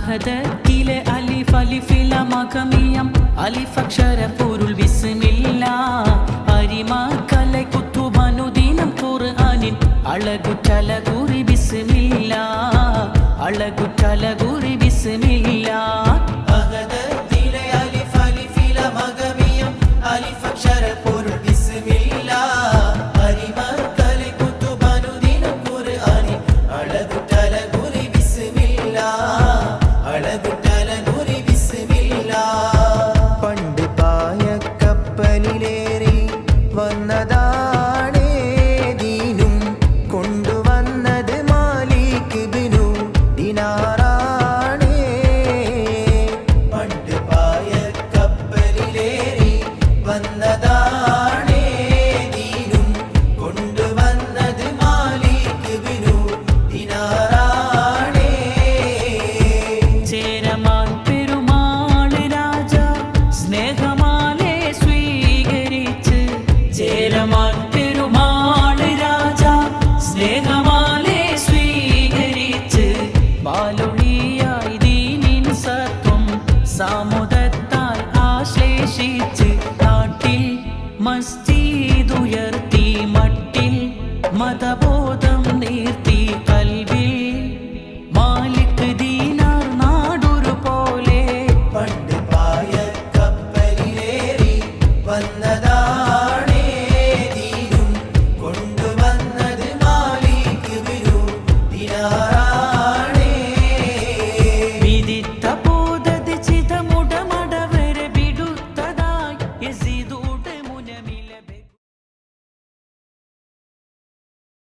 അഹദത്തിലെ അലിഫ് അലിഫില മഖമിയം അലിഫക്ഷര പൊരുൾ ബിസ്മില്ല അരിമ കല കുത്തുബനുദീനം ഖുർആനിൻ അഴകുറ്റല കുറി ബിസ്മില്ല അഴകുറ്റല കുറി ബിസ്മില്ല അഹദത്തിലെ അലിഫ് അലിഫില മഖമിയം അലിഫക്ഷര പൊരുൾ ബിസ്മില്ല അരിമ കല കുത്തുബനുദീനം ഖുർആനിൻ അഴകുറ്റല കുറി ബിസ്മില്ല അഴകുറ്റല കുറി ബിസ്മില്ല പണ്ട് പായ കപ്പലിലേറി വന്നതാണേ ദീനും കൊണ്ടുവന്നത് മാലിക് ബിനു ദിനാറാണേ പണ്ട് പായ കപ്പലിലേറി വന്നതാണേ ദീനും കൊണ്ടുവന്നത് മാലിക് ബിനു ദിനാറാണേ ചേരമാൻ പെരുമാള് രാജ സ്നേഹമാലെ സ്വീകരിച്ച് ചേരമാൻ പെരുമാള് രാജ സ്നേഹമാലെ സ്വീകരിച്ച് ബാലുളിയായി ദീനിൻ സത്വം സാമുദത്താൽ ആശ്ലേഷിച്ച് നാട്ടിൽ മസ്ജിദുയർത്തി മട്ടിൽ മതബോധം നീർത്തി കൽവിൽ